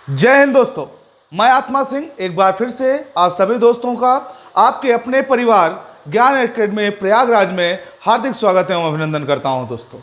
जय हिंद दोस्तों, मैं आत्मा सिंह एक बार फिर से आप सभी दोस्तों का आपके अपने परिवार ज्ञान एकेडमी प्रयागराज में हार्दिक स्वागत एवं अभिनंदन करता हूं। दोस्तों,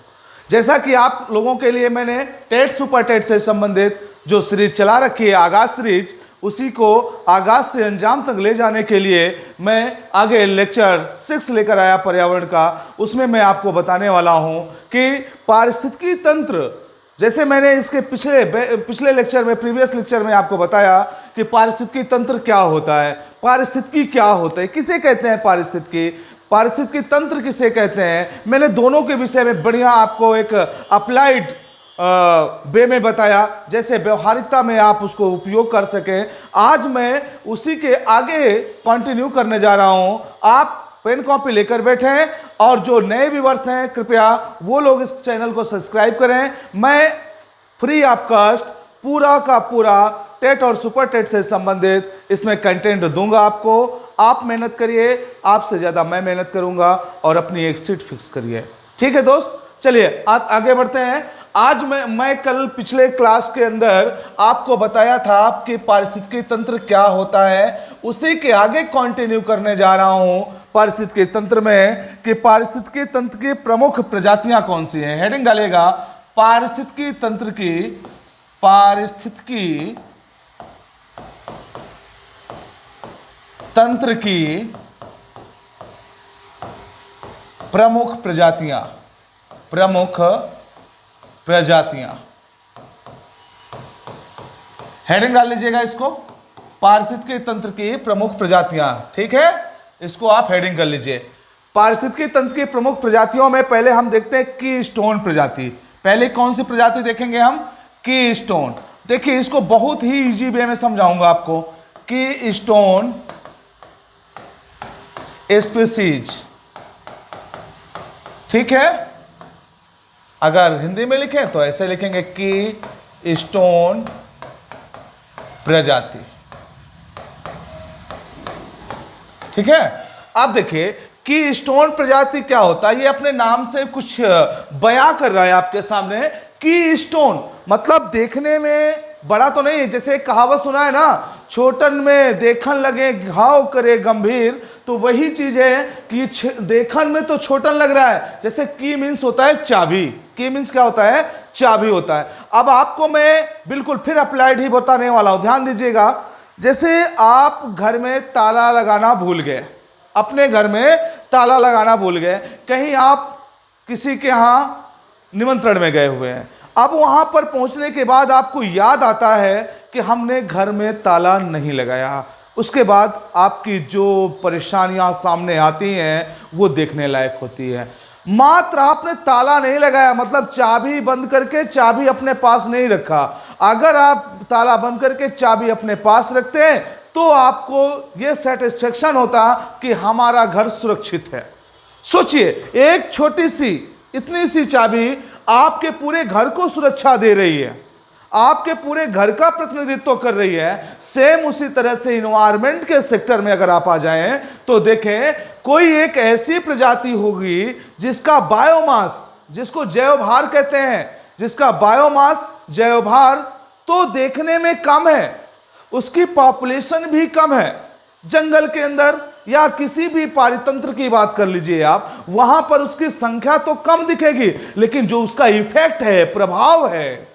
जैसा कि आप लोगों के लिए मैंने टेट सुपर टेट से संबंधित जो सीरीज चला रखी है आगाज सीरीज, उसी को आगाज से अंजाम तक ले जाने के लिए मैं आगे लेक्चर 6 लेकर आया पर्यावरण का। उसमें मैं आपको बताने वाला हूं कि पारिस्थितिकी तंत्र, जैसे मैंने इसके पिछले लेक्चर में प्रीवियस लेक्चर में आपको बताया कि पारिस्थितिकी तंत्र क्या होता है, पारिस्थितिकी क्या होता है, किसे कहते हैं पारिस्थितिकी तंत्र किसे कहते हैं। मैंने दोनों के विषय में बढ़िया आपको एक अप्लाइड वे में बताया, जैसे व्यवहारिकता में आप उसको उपयोग कर सकें। आज मैं उसी के आगे कंटिन्यू करने जा रहा हूं। आप पेन कॉपी लेकर बैठें और जो नए व्यूअर्स हैं कृपया वो लोग इस चैनल को सब्सक्राइब करें। मैं फ्री ऑफ कॉस्ट पूरा का पूरा टेट और सुपर टेट से संबंधित इसमें कंटेंट दूंगा आपको। आप मेहनत करिए, आपसे ज़्यादा मैं मेहनत करूंगा और अपनी एक सीट फिक्स करिए। ठीक है दोस्त, चलिए आगे बढ़ते हैं। आज मैं कल पिछले क्लास के अंदर आपको बताया था कि पारिस्थितिकी तंत्र क्या होता है, उसी के आगे कंटिन्यू करने जा रहा हूं पारिस्थितिकी तंत्र में कि पारिस्थितिकी तंत्र की प्रमुख प्रजातियां कौन सी हैं। हेडिंग डालेगा पारिस्थितिकी तंत्र की प्रमुख प्रजातियां हेडिंग डाल लीजिएगा इसको, पारिस्थितिकी तंत्र की प्रमुख प्रजातियां। ठीक है, इसको आप हेडिंग कर लीजिए। पारिस्थितिकी तंत्र की प्रमुख प्रजातियों में पहले हम देखते हैं की स्टोन प्रजाति। पहले कौन सी प्रजाति देखेंगे हम? की स्टोन। देखिए, इसको बहुत ही इजी वे में समझाऊंगा आपको। की स्टोन स्पीसीज, ठीक है। अगर हिंदी में लिखें तो ऐसे लिखेंगे की स्टोन प्रजाति। ठीक है, अब देखिए की स्टोन प्रजाति क्या होता है। ये अपने नाम से कुछ बयां कर रहा है आपके सामने। की स्टोन मतलब देखने में बड़ा तो नहीं है, जैसे एक कहावत सुना है ना, छोटन में देखन लगे घाव करे गंभीर। तो वही चीज है कि देखन में तो छोटन लग रहा है। जैसे की मीन्स होता है चाबी, की मीन्स क्या होता है? चाबी होता है। अब आपको मैं बिल्कुल फिर अप्लाइड ही बताने वाला हूं, ध्यान दीजिएगा। जैसे आप घर में ताला लगाना भूल गए, अपने घर में ताला लगाना भूल गए, कहीं आप किसी के यहां निमंत्रण में गए हुए हैं। अब वहां पर पहुंचने के बाद आपको याद आता है कि हमने घर में ताला नहीं लगाया। उसके बाद आपकी जो परेशानियां सामने आती हैं वो देखने लायक होती है। मात्र आपने ताला नहीं लगाया, मतलब चाबी बंद करके चाबी अपने पास नहीं रखा। अगर आप ताला बंद करके चाबी अपने पास रखते हैं तो आपको यह सेटिस्फेक्शन होता कि हमारा घर सुरक्षित है। सोचिए, एक छोटी सी इतनी सी चाबी आपके पूरे घर को सुरक्षा दे रही है, आपके पूरे घर का प्रतिनिधित्व कर रही है। सेम उसी तरह से इन्वायरमेंट के सेक्टर में अगर आप आ जाएं तो देखें, कोई एक ऐसी प्रजाति होगी जिसका बायोमास, जिसको जैव भार कहते हैं, जिसका बायोमास जैव भार तो देखने में कम है, उसकी पॉपुलेशन भी कम है। जंगल के अंदर या किसी भी पारितंत्र की बात कर लीजिए आप, वहां पर उसकी संख्या तो कम दिखेगी, लेकिन जो उसका इफेक्ट है, प्रभाव है,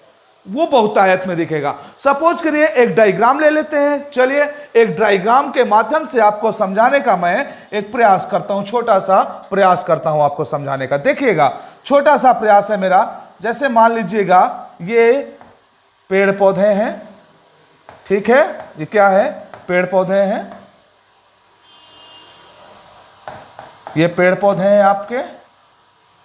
वो बहुतायत में दिखेगा। सपोज करिए एक डायग्राम ले लेते हैं। चलिए, एक डायग्राम के माध्यम से आपको समझाने का मैं एक प्रयास करता हूं, छोटा सा प्रयास करता हूं आपको समझाने का। देखिएगा, छोटा सा प्रयास है मेरा। जैसे मान लीजिएगा ये पेड़ पौधे हैं, ठीक है, ये क्या है? पेड़ पौधे हैं, ये पेड़ पौधे हैं आपके,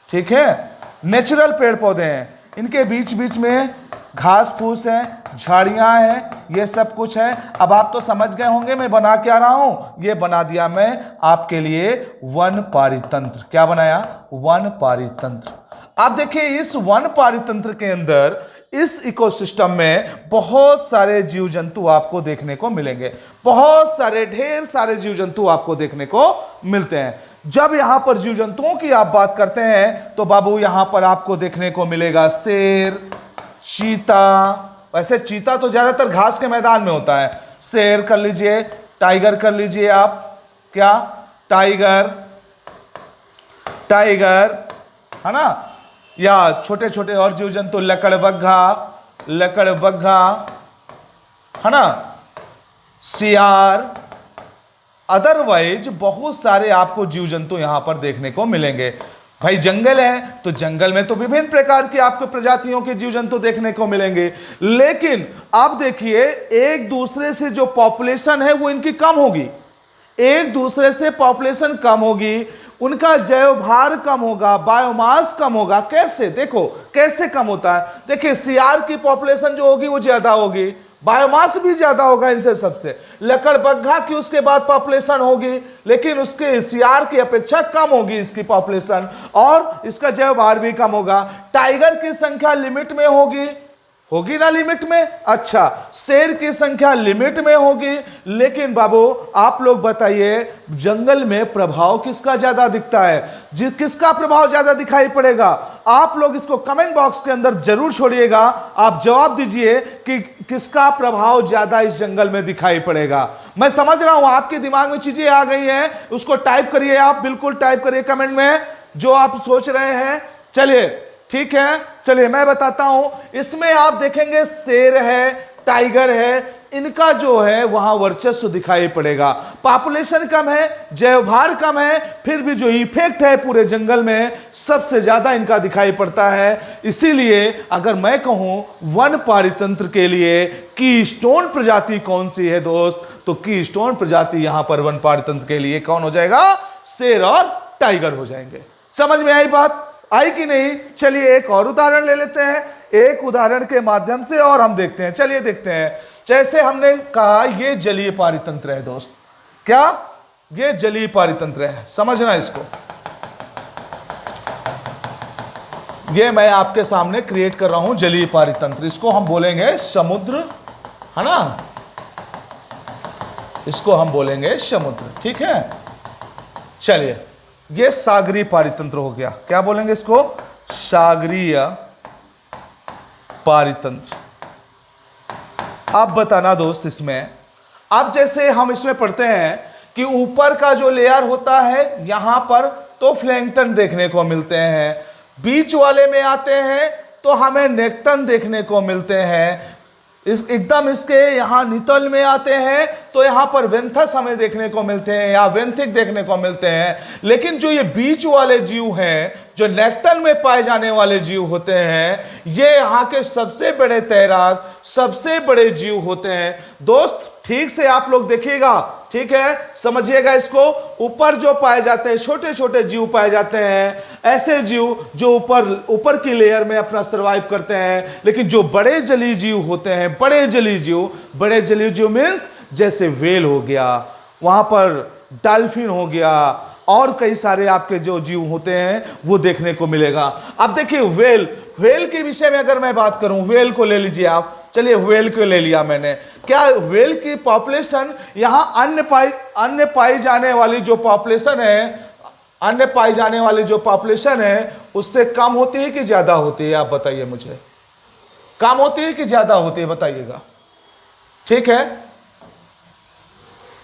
ठीक है, नेचुरल पेड़ पौधे हैं। इनके बीच बीच में घास फूस है, झाड़ियां हैं, ये सब कुछ है। अब आप तो समझ गए होंगे मैं बना क्या रहा हूं। ये बना दिया मैं आपके लिए वन पारितंत्र। क्या बनाया? वन पारितंत्र। आप देखिए, इस वन पारितंत्र के अंदर, इस इकोसिस्टम में बहुत सारे जीव जंतु आपको देखने को मिलेंगे। बहुत सारे, ढेर सारे जीव जंतु आपको देखने को मिलते हैं। जब यहां पर जीव जंतुओं की आप बात करते हैं तो बाबू यहां पर आपको देखने को मिलेगा शेर, चीता, वैसे चीता तो ज्यादातर घास के मैदान में होता है। शेर कर लीजिए, टाइगर कर लीजिए आप, क्या टाइगर, टाइगर है ना, या छोटे छोटे और जीव जंतु लकड़बग्घा, लकड़बग्घा है ना, सियार, अदरवाइज बहुत सारे आपको जीव जंतु यहां पर देखने को मिलेंगे। भाई जंगल है तो जंगल में तो विभिन्न प्रकार की आपको प्रजातियों के जीव जंतु देखने को मिलेंगे, लेकिन आप देखिए एक दूसरे से जो पॉपुलेशन है वो इनकी कम होगी, एक दूसरे से पॉपुलेशन कम होगी, उनका जैव भार कम होगा, बायोमास कम होगा। कैसे, देखो कैसे कम होता है। देखिए सियार की पॉपुलेशन जो होगी वो ज्यादा होगी, बायोमास भी ज्यादा होगा इनसे सबसे। लकड़बग्घा की उसके बाद पॉपुलेशन होगी, लेकिन उसके सियार की अपेक्षा कम होगी इसकी पॉपुलेशन, और इसका जैव भार भी कम होगा। टाइगर की संख्या लिमिट में होगी, होगी ना लिमिट में। अच्छा, शेर की संख्या लिमिट में होगी, लेकिन बाबू आप लोग बताइए जंगल में प्रभाव किसका ज्यादा दिखता है, किसका प्रभाव ज्यादा दिखाई पड़ेगा? आप लोग इसको कमेंट बॉक्स के अंदर जरूर छोड़िएगा, आप जवाब दीजिए कि किसका प्रभाव ज्यादा इस जंगल में दिखाई पड़ेगा। मैं समझ रहा हूं आपके दिमाग में चीजें आ गई हैं, उसको टाइप करिए, आप बिल्कुल टाइप करिए कमेंट में जो आप सोच रहे हैं। चलिए ठीक है, चलिए मैं बताता हूं। इसमें आप देखेंगे शेर है, टाइगर है, इनका जो है वहां वर्चस्व दिखाई पड़ेगा। पॉपुलेशन कम है, जैव भार कम है, फिर भी जो इफेक्ट है पूरे जंगल में सबसे ज्यादा इनका दिखाई पड़ता है। इसीलिए अगर मैं कहूं वन पारितंत्र के लिए कीस्टोन प्रजाति कौन सी है दोस्त, तो कीस्टोन प्रजाति यहां पर वन पारितंत्र के लिए कौन हो जाएगा? शेर और टाइगर हो जाएंगे। समझ में आई बात, आई कि नहीं? चलिए एक और उदाहरण ले लेते हैं, एक उदाहरण के माध्यम से और हम देखते हैं। चलिए देखते हैं, जैसे हमने कहा ये जलीय पारितंत्र है दोस्त, क्या ये जलीय पारितंत्र है, समझना इसको। ये मैं आपके सामने क्रिएट कर रहा हूं जलीय पारितंत्र, इसको हम बोलेंगे समुद्र, है ना, इसको हम बोलेंगे समुद्र, ठीक है। चलिए ये सागरीय पारितंत्र हो गया, क्या बोलेंगे इसको? सागरीय पारितंत्र। अब बताना दोस्त इसमें, अब जैसे हम इसमें पढ़ते हैं कि ऊपर का जो लेयर होता है यहां पर तो प्लैंकटन देखने को मिलते हैं, बीच वाले में आते हैं तो हमें नेक्टन देखने को मिलते हैं, इस एकदम इसके यहाँ नितल में आते हैं तो यहाँ पर वेंथस हमें देखने को मिलते हैं या वेंथिक देखने को मिलते हैं। लेकिन जो ये बीच वाले जीव हैं, जो नेक्टन में पाए जाने वाले जीव होते हैं, ये यहाँ के सबसे बड़े तैराक, सबसे बड़े जीव होते हैं दोस्त। ठीक से आप लोग देखिएगा, ठीक है, समझिएगा इसको। ऊपर जो पाए जाते हैं छोटे छोटे जीव पाए जाते हैं, ऐसे जीव जो ऊपर की लेयर में अपना सर्वाइव करते हैं। लेकिन जो बड़े जलीय जीव होते हैं, बड़े जलीय जीव मीन्स जैसे व्हेल हो गया, वहां पर डॉल्फिन हो गया, और कई सारे आपके जो जीव होते हैं वो देखने को मिलेगा। अब देखिए व्हेल के विषय में अगर मैं बात करूं, व्हेल को ले लीजिए आप। चलिए व्हेल को ले लिया मैंने, क्या व्हेल की पॉपुलेशन यहां अन्य पाई जाने वाली जो पॉपुलेशन है, अन्य पाई जाने वाली जो पॉपुलेशन है उससे कम होती है कि ज्यादा होती है? आप बताइए मुझे, कम होती है कि ज्यादा होती है, बताइएगा। ठीक है,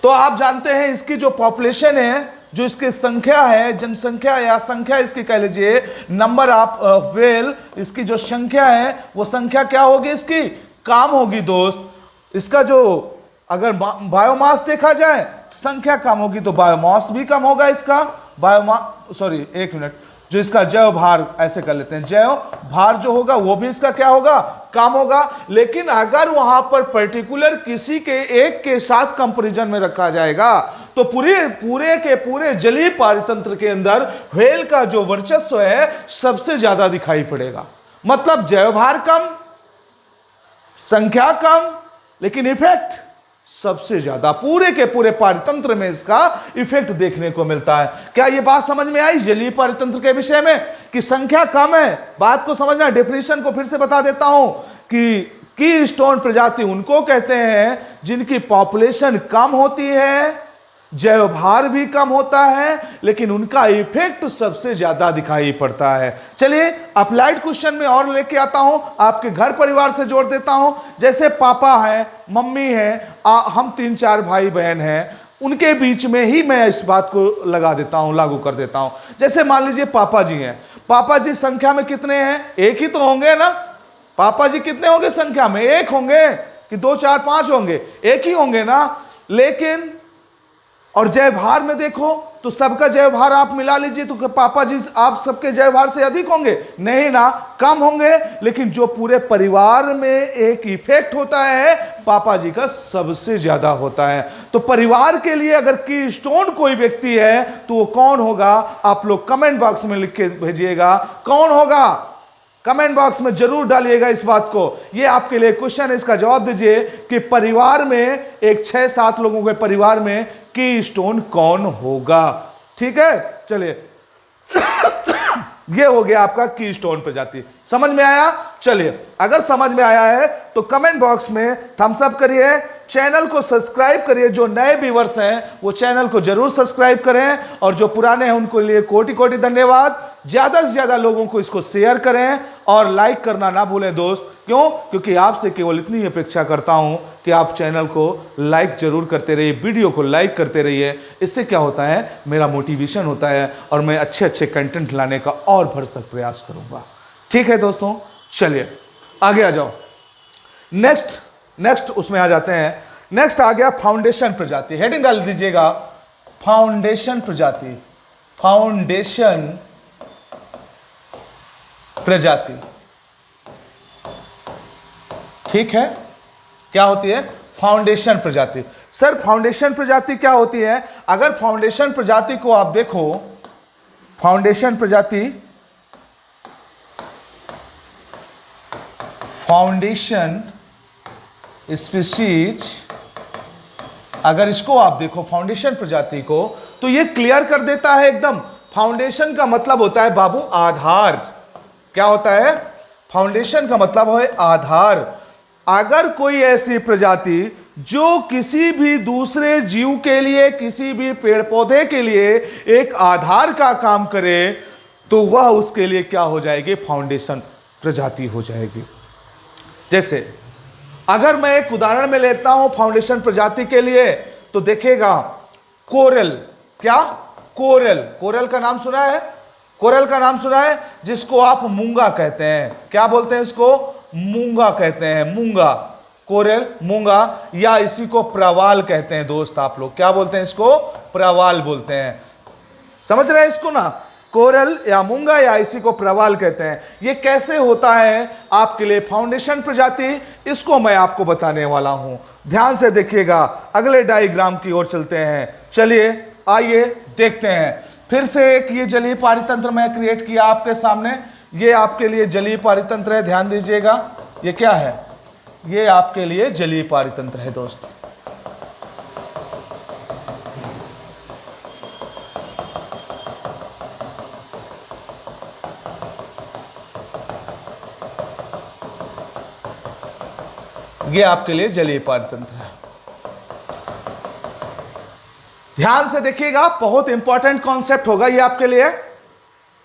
तो आप जानते हैं इसकी जो पॉपुलेशन है, जो इसकी संख्या है, जनसंख्या या संख्या इसकी कह लीजिए, नंबर ऑफ व्हेल, इसकी जो संख्या है वो संख्या क्या होगी? इसकी कम होगी दोस्त। इसका जो अगर बायोमास देखा जाए संख्या कम होगी तो बायोमास भी कम होगा इसका, एक मिनट, जो इसका जैव भार, ऐसे कर लेते हैं, जैव भार जो होगा वो भी इसका क्या होगा? कम होगा। लेकिन अगर वहां पर पर्टिकुलर किसी के एक के साथ कंपैरिजन में रखा जाएगा तो पूरे जलीय पारितंत्र के अंदर व्हेल का जो वर्चस्व है सबसे ज्यादा दिखाई पड़ेगा। मतलब जैव भार कम, संख्या कम, लेकिन इफेक्ट सबसे ज्यादा, पूरे के पूरे पारितंत्र में इसका इफेक्ट देखने को मिलता है। क्या ये बात समझ में आई जलीय पारितंत्र के विषय में कि संख्या कम है? बात को समझना, डेफिनेशन को फिर से बता देता हूं कि कीस्टोन प्रजाति उनको कहते हैं जिनकी पॉपुलेशन कम होती है, जैव भार भी कम होता है, लेकिन उनका इफेक्ट सबसे ज्यादा दिखाई पड़ता है। चलिए अप्लाइड क्वेश्चन में और लेके आता हूं, आपके घर परिवार से जोड़ देता हूं। जैसे पापा है, मम्मी है, हम 3-4 भाई बहन हैं, उनके बीच में ही मैं इस बात को लगा देता हूं, लागू कर देता हूं। जैसे मान लीजिए पापा जी हैं, पापा जी संख्या में कितने हैं? एक ही तो होंगे ना। पापा जी कितने होंगे संख्या में? एक होंगे कि 2, 4, 5 होंगे? एक ही होंगे ना। लेकिन और जय भार में देखो तो सबका जय भार आप मिला लीजिए तो पापा जी आप सबके जय भार से अधिक होंगे? नहीं ना, कम होंगे। लेकिन जो पूरे परिवार में एक इफेक्ट होता है, पापा जी का सबसे ज्यादा होता है। तो परिवार के लिए अगर की स्टोन कोई व्यक्ति है तो वो कौन होगा? आप लोग कमेंट बॉक्स में लिख के भेजिएगा कौन होगा। कमेंट बॉक्स में जरूर डालिएगा इस बात को। ये आपके लिए क्वेश्चन है, इसका जवाब दीजिए कि परिवार में एक 6-7 लोगों के परिवार में की स्टोन कौन होगा। ठीक है, चलिए ये हो गया आपका की स्टोन प्रजाति। समझ में आया? चलिए अगर समझ में आया है तो कमेंट बॉक्स में थम्स अप करिए, चैनल को सब्सक्राइब करिए। जो नए व्यूअर्स हैं वो चैनल को जरूर सब्सक्राइब करें, और जो पुराने हैं उनको लिए कोटि कोटि धन्यवाद। ज्यादा से ज्यादा लोगों को इसको शेयर करें और लाइक करना ना भूलें दोस्त। क्यों? क्योंकि आपसे केवल इतनी अपेक्षा करता हूं कि आप चैनल को लाइक जरूर करते रहिए, वीडियो को लाइक करते रहिए। इससे क्या होता है, मेरा मोटिवेशन होता है और मैं अच्छे अच्छे कंटेंट लाने का और भरसक प्रयास करूंगा। ठीक है दोस्तों, चलिए आगे आ जाओ। नेक्स्ट उसमें आ जाते हैं। नेक्स्ट आ गया फाउंडेशन प्रजाति। हेडिंग डाल दीजिएगा फाउंडेशन प्रजाति। फाउंडेशन प्रजाति, ठीक है। क्या होती है? फाउंडेशन प्रजाति। सर फाउंडेशन प्रजाति क्या होती है? अगर फाउंडेशन प्रजाति को आप देखो, फाउंडेशन प्रजाति, फाउंडेशन स्पीशीज, अगर इसको आप देखो फाउंडेशन प्रजाति को, तो ये क्लियर कर देता है एकदम। फाउंडेशन का मतलब होता है बाबू आधार। क्या होता है? फाउंडेशन का मतलब है आधार। अगर कोई ऐसी प्रजाति जो किसी भी दूसरे जीव के लिए, किसी भी पेड़ पौधे के लिए एक आधार का काम करे, तो वह उसके लिए क्या हो जाएगी? फाउंडेशन प्रजाति हो जाएगी। जैसे अगर मैं एक उदाहरण में लेता हूं फाउंडेशन प्रजाति के लिए, तो देखिएगा कोरल। क्या? कोरल। कोरल का नाम सुना है? कोरल का नाम सुना है, जिसको आप मूंगा कहते हैं। क्या बोलते हैं इसको? मूंगा कहते हैं। मूंगा, कोरल, मूंगा, या इसी को प्रवाल कहते हैं दोस्त। आप लोग क्या बोलते हैं इसको? प्रवाल बोलते हैं। समझ रहे हैं इसको ना? कोरल या मूंगा या इसी को प्रवाल कहते हैं। ये कैसे होता है आपके लिए फाउंडेशन प्रजाति, इसको मैं आपको बताने वाला हूं। ध्यान से देखिएगा। अगले डायग्राम की ओर चलते हैं। चलिए आइए देखते हैं। फिर से एक ये जलीय पारितंत्र मैं क्रिएट किया आपके सामने। ये आपके लिए जलीय पारितंत्र है, ध्यान दीजिएगा। ये क्या है? ये आपके लिए जलीय पारितंत्र है दोस्त। ये आपके लिए जलीय पारितंत्र है। ध्यान से देखिएगा, बहुत इंपॉर्टेंट कॉन्सेप्ट होगा ये आपके लिए।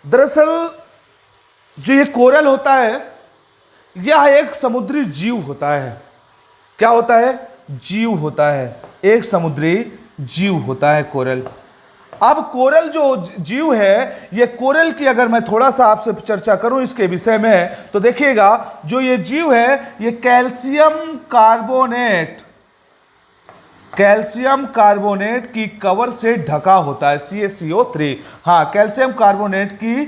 दरअसल जो ये कोरल होता है, यह एक समुद्री जीव होता है। क्या होता है? जीव होता है, एक समुद्री जीव होता है कोरल। अब कोरल जो जीव है, ये कोरल की अगर मैं थोड़ा सा आपसे चर्चा करूं इसके विषय में, तो देखिएगा जो ये जीव है, ये कैल्शियम कार्बोनेट की कवर से ढका होता है। CaCO3, हाँ, कैल्शियम कार्बोनेट की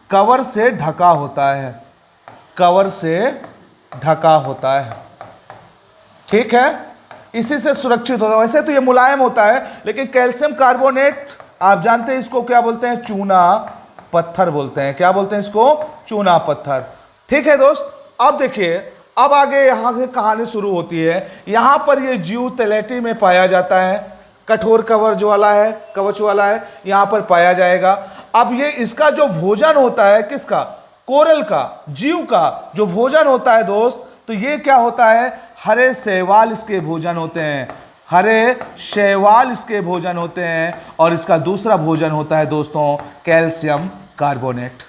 कवर से ढका होता है। कवर से ढका होता है, ठीक है। इसी से सुरक्षित होता है। वैसे तो ये मुलायम होता है, लेकिन कैल्शियम कार्बोनेट आप जानते हैं इसको क्या बोलते हैं? चूना पत्थर बोलते हैं। क्या बोलते हैं इसको? चूना पत्थर। ठीक है दोस्त। अब देखिए, अब आगे यहां से कहानी शुरू होती है। यहां पर ये जीव तलैटी में पाया जाता है, कठोर कवच वाला है, यहां पर पाया जाएगा। अब ये इसका जो भोजन होता है, किसका? कोरल का, जीव का जो भोजन होता है दोस्त, तो ये क्या होता है? हरे शैवाल इसके भोजन होते हैं। हरे शैवाल इसके भोजन होते हैं, और इसका दूसरा भोजन होता है दोस्तों कैल्शियम कार्बोनेट।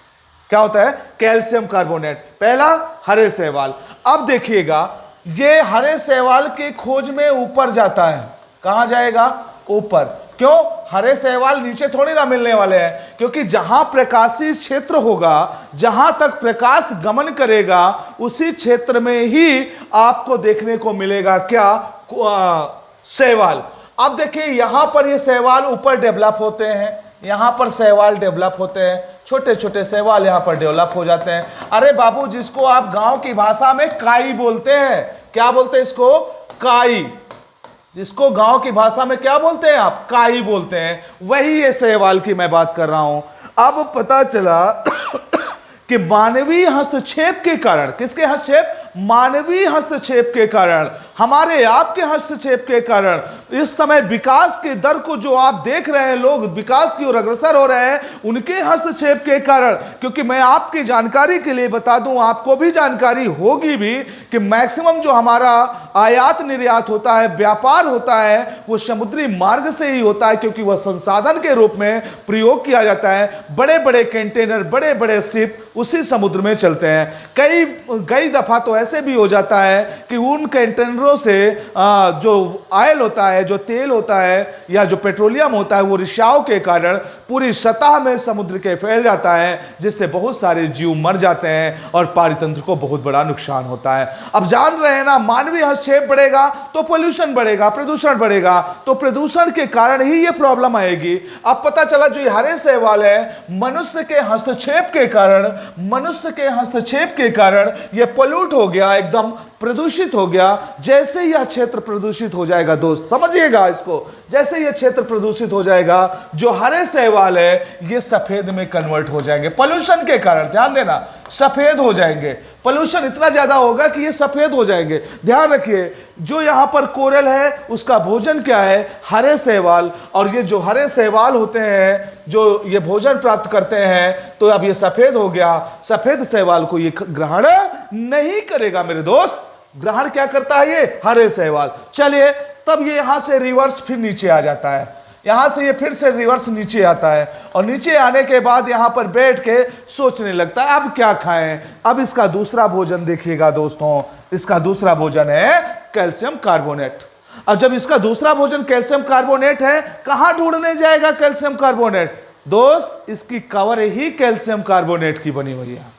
क्या होता है? Calcium carbonate. पहला हरे शैवाल। अब देखिएगा, ये हरे शैवाल की खोज में ऊपर जाता है। कहां जाएगा? ऊपर। क्यों? हरे शैवाल नीचे थोड़ी ना मिलने वाले हैं, क्योंकि जहां प्रकाशीय क्षेत्र होगा, जहां तक प्रकाश गमन करेगा, उसी क्षेत्र में ही आपको देखने को मिलेगा क्या? शैवाल। अब देखिए, यहां पर ये शैवाल ऊपर डेवलप होते हैं, यहां पर शैवाल डेवलप होते हैं, छोटे छोटे शैवाल यहां पर डेवलप हो जाते हैं। अरे बाबू, जिसको आप गांव की भाषा में काई बोलते हैं, क्या बोलते हैं इसको? काई। जिसको गांव की भाषा में क्या बोलते हैं आप? काई बोलते हैं। वही ये शैवाल की मैं बात कर रहा हूं। अब पता चला कि मानवीय हस्तक्षेप के कारण, किसके हस्तक्षेप? मानवीय हस्तक्षेप के कारण, हमारे आपके हस्तक्षेप के कारण इस समय विकास के दर को जो आप देख रहे हैं, लोग विकास की ओर अग्रसर हो रहे हैं, उनके हस्तक्षेप के कारण। क्योंकि मैं आपकी जानकारी के लिए बता दूं, आपको भी जानकारी होगी भी, कि मैक्सिमम जो हमारा आयात निर्यात होता है, व्यापार होता है, वो समुद्री मार्ग से ही होता है, क्योंकि वह संसाधन के रूप में प्रयोग किया जाता है। बड़े बड़े कंटेनर, बड़े बड़े शिप उसी समुद्र में चलते हैं। कई दफा तो ऐसे भी हो जाता है कि उन कंटेनरों से जो ऑयल होता है, जो तेल होता है, या जो पेट्रोलियम होता है, वो रिसाव के कारण पूरी सतह में समुद्र के फैल जाता है, जिससे बहुत सारे जीव मर जाते हैं और पारितंत्र को बहुत बड़ा नुकसान होता है। अब जान रहे हैं ना, मानवीय हस्तक्षेप बढ़ेगा तो पोल्यूशन बढ़ेगा, प्रदूषण बढ़ेगा, तो प्रदूषण के कारण ही ये प्रॉब्लम आएगी। अब पता चला, जो हरे शैवाल है, मनुष्य के हस्तक्षेप के कारण ये पोल्यूट हो गया, एकदम प्रदूषित हो गया। जैसे यह क्षेत्र प्रदूषित हो जाएगा दोस्त, समझिएगा इसको, जैसे यह क्षेत्र प्रदूषित हो जाएगा, जो हरे शैवाल है ये सफेद में कन्वर्ट हो जाएंगे पोल्यूशन के कारण। ध्यान देना, सफेद हो जाएंगे। पोल्यूशन इतना ज्यादा होगा कि ये सफेद हो जाएंगे। ध्यान रखिए, जो यहां पर कोरल है उसका भोजन क्या है? हरे शैवाल। और ये जो हरे शैवाल होते हैं, जो ये भोजन प्राप्त करते हैं, तो अब ये सफेद हो गया। सफेद शैवाल को ये ग्रहण नहीं करेगा मेरे दोस्त। ग्रहण क्या करता है? ये हरे शैवाल। चलिए, तब ये यहां से रिवर्स फिर नीचे आ जाता है, यहां से ये फिर से रिवर्स नीचे आता है, और नीचे आने के बाद यहां पर बैठ के सोचने लगता है अब क्या खाएं। अब इसका दूसरा भोजन देखिएगा दोस्तों, इसका दूसरा भोजन है कैल्शियम कार्बोनेट। अब जब इसका दूसरा भोजन कैल्शियम कार्बोनेट है, कहां ढूंढने जाएगा कैल्शियम कार्बोनेट? दोस्त, इसकी कवर ही कैल्शियम कार्बोनेट की बनी हुई है।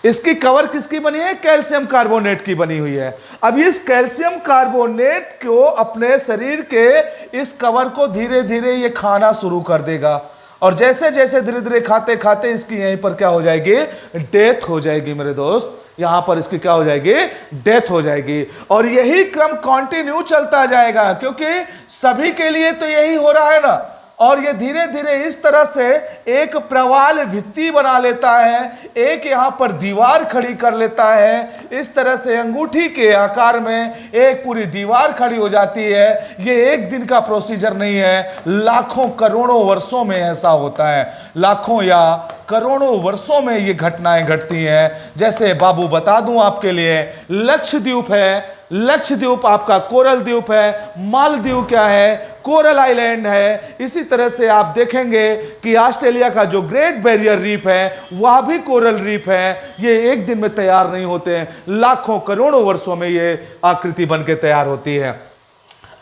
इसकी कवर किसकी बनी है? कैल्शियम कार्बोनेट की बनी हुई है। अब इस कैल्शियम कार्बोनेट को अपने शरीर के इस कवर को धीरे धीरे ये खाना शुरू कर देगा, और जैसे जैसे धीरे धीरे खाते खाते इसकी यहीं पर क्या हो जाएगी? डेथ हो जाएगी मेरे दोस्त। यहां पर इसकी क्या हो जाएगी? डेथ हो जाएगी। और यही क्रम कंटिन्यू चलता जाएगा, क्योंकि सभी के लिए तो यही हो रहा है ना। और ये धीरे धीरे इस तरह से एक प्रवाल भित्ति बना लेता है, एक यहां पर दीवार खड़ी कर लेता है। इस तरह से अंगूठी के आकार में एक पूरी दीवार खड़ी हो जाती है। ये एक दिन का प्रोसीजर नहीं है, लाखों करोड़ों वर्षों में ऐसा होता है। लाखों या करोड़ों वर्षों में ये घटनाएं घटती हैं। जैसे बाबू बता दूं आपके लिए, लक्षद्वीप है, लक्षद्वीप आपका कोरल द्वीप है, मालदीव क्या है? कोरल आइलैंड है। इसी तरह से आप देखेंगे कि ऑस्ट्रेलिया का जो ग्रेट बैरियर रीफ है, वह भी कोरल रीफ है। ये एक दिन में तैयार नहीं होते हैं, लाखों करोड़ों वर्षों में ये आकृति बन के तैयार होती है।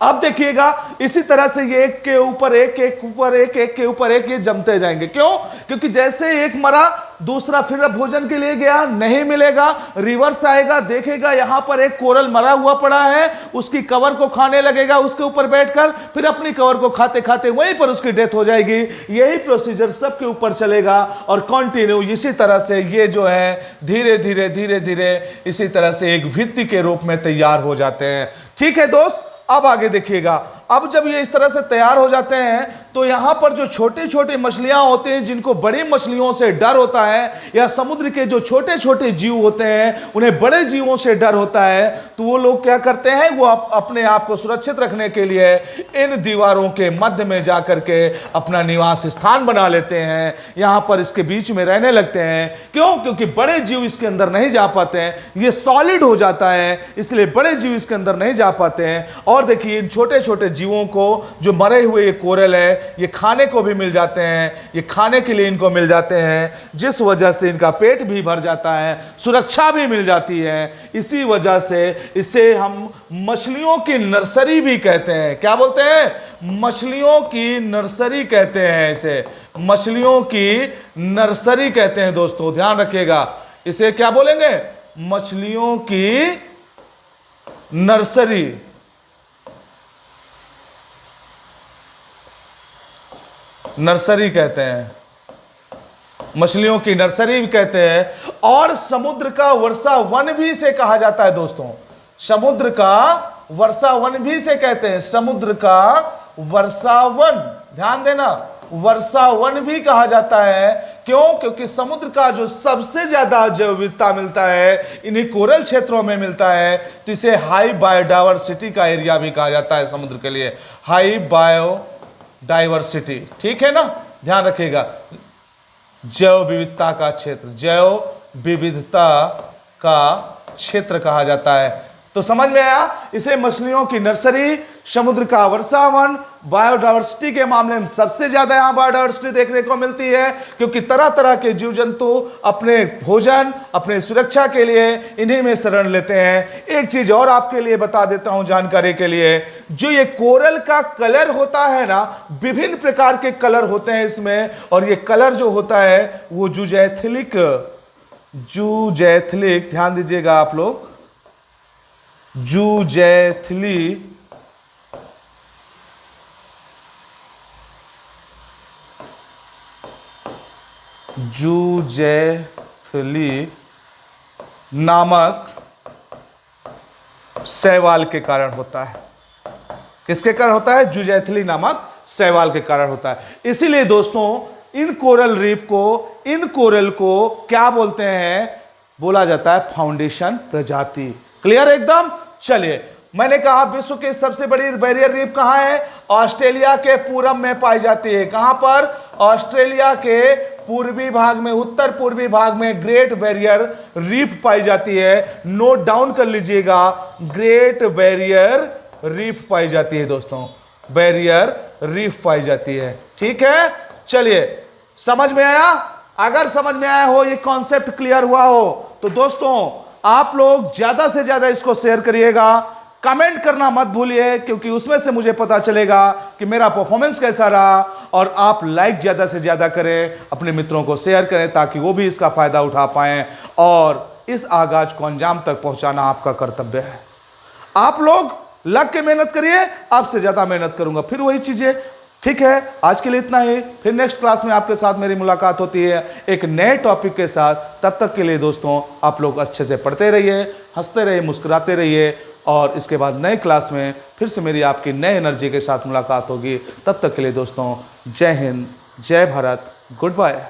अब देखिएगा, इसी तरह से ये एक के ऊपर एक, एक ऊपर एक, एक के ऊपर एक, ये जमते जाएंगे। क्यों? क्योंकि जैसे एक मरा, दूसरा फिर भोजन के लिए गया, नहीं मिलेगा, रिवर्स आएगा, देखेगा यहां पर एक कोरल मरा हुआ पड़ा है, उसकी कवर को खाने लगेगा, उसके ऊपर बैठकर फिर अपनी कवर को खाते खाते वहीं पर उसकी डेथ हो जाएगी। यही प्रोसीजर सबके ऊपर चलेगा और कंटिन्यू इसी तरह से ये जो है धीरे धीरे धीरे धीरे इसी तरह से एक भित्ति के रूप में तैयार हो जाते हैं। ठीक है दोस्त, अब आगे देखिएगा। अब जब ये इस तरह से तैयार हो जाते हैं, तो यहां पर जो छोटी छोटी मछलियां होती हैं, जिनको बड़ी मछलियों से डर होता है, या समुद्र के जो छोटे छोटे जीव होते हैं उन्हें बड़े जीवों से डर होता है, तो वो लोग क्या करते हैं? वो अपने आप को सुरक्षित रखने के लिए इन दीवारों के मध्य में जाकर के अपना निवास स्थान बना लेते हैं, यहां पर इसके बीच में रहने लगते हैं। क्यों? क्योंकि बड़े जीव इसके अंदर नहीं जा पाते हैं, ये सॉलिड हो जाता है, इसलिए बड़े जीव इसके अंदर नहीं जा पाते हैं। और देखिए इन छोटे छोटे जीवों को, जो मरे हुए ये कोरल है, ये खाने को भी मिल जाते हैं, ये खाने के लिए इनको मिल जाते हैं, जिस वजह से इनका पेट भी भर जाता है, सुरक्षा भी मिल जाती है। इसी वजह से इसे हम मछलियों की नर्सरी भी कहते हैं। क्या बोलते हैं? मछलियों की नर्सरी कहते हैं इसे, मछलियों की नर्सरी कहते हैं दोस्तों, ध्यान रखिएगा। इसे क्या बोलेंगे? मछलियों की नर्सरी। नर्सरी कहते हैं, मछलियों की नर्सरी भी कहते हैं। और समुद्र का वर्षा वन भी इसे कहा जाता है दोस्तों, समुद्र का वर्षा वन भी इसे कहते हैं, समुद्र का वर्षा वन। ध्यान देना, वर्षा वन भी कहा जाता है। क्यों? क्योंकि समुद्र का जो सबसे ज्यादा जैव विविधता मिलता है इन्हीं कोरल क्षेत्रों में मिलता है, तो इसे हाई बायोडाइवर्सिटी का एरिया भी कहा जाता है समुद्र के लिए, हाई बायोडाइवर्सिटी। ठीक है ना, ध्यान रखिएगा। जैव विविधता का क्षेत्र, जैव विविधता का क्षेत्र कहा जाता है। तो समझ में आया? इसे मछलियों की नर्सरी, समुद्र का वर्षावन, बायोडाइवर्सिटी के मामले में सबसे ज्यादा यहां बायोडाइवर्सिटी देखने को मिलती है, क्योंकि तरह तरह के जीव जंतु अपने भोजन, अपने सुरक्षा के लिए इन्हीं में शरण लेते हैं। एक चीज और आपके लिए बता देता हूं जानकारी के लिए, जो ये कोरल का कलर होता है ना, विभिन्न प्रकार के कलर होते हैं इसमें, और ये कलर जो होता है वो जूजैथिलिक, ध्यान दीजिएगा आप लोग, जूजैथिली नामक शैवाल के कारण होता है। किसके कारण होता है? जूजैथिली नामक शैवाल के कारण होता है। इसीलिए दोस्तों इन कोरल रीफ को, इन कोरल को क्या बोलते हैं? बोला जाता है फाउंडेशन प्रजाति। क्लियर एकदम? चलिए, मैंने कहा विश्व की सबसे बड़ी बैरियर रीफ कहां है? ऑस्ट्रेलिया के पूरब में पाई जाती है। कहां पर? ऑस्ट्रेलिया के पूर्वी भाग में, उत्तर पूर्वी भाग में ग्रेट बैरियर रीफ पाई जाती है। नोट डाउन कर लीजिएगा, ग्रेट बैरियर रीफ पाई जाती है दोस्तों, बैरियर रीफ पाई जाती है। ठीक है, चलिए, समझ में आया? अगर समझ में आया हो, ये कॉन्सेप्ट क्लियर हुआ हो, तो दोस्तों आप लोग ज्यादा से ज्यादा इसको शेयर करिएगा, कमेंट करना मत भूलिए, क्योंकि उसमें से मुझे पता चलेगा कि मेरा परफॉर्मेंस कैसा रहा। और आप लाइक ज्यादा से ज्यादा करें, अपने मित्रों को शेयर करें, ताकि वो भी इसका फायदा उठा पाएं। और इस आगाज को अंजाम तक पहुंचाना आपका कर्तव्य है। आप लोग लग के मेहनत करिए, आपसे ज्यादा मेहनत करूंगा, फिर वही चीजें। ठीक है, आज के लिए इतना ही। फिर नेक्स्ट क्लास में आपके साथ मेरी मुलाकात होती है एक नए टॉपिक के साथ। तब तक के लिए दोस्तों आप लोग अच्छे से पढ़ते रहिए, हंसते रहिए, मुस्कुराते रहिए, और इसके बाद नए क्लास में फिर से मेरी आपकी नए एनर्जी के साथ मुलाकात होगी। तब तक के लिए दोस्तों जय हिंद, जय भारत, गुड बाय।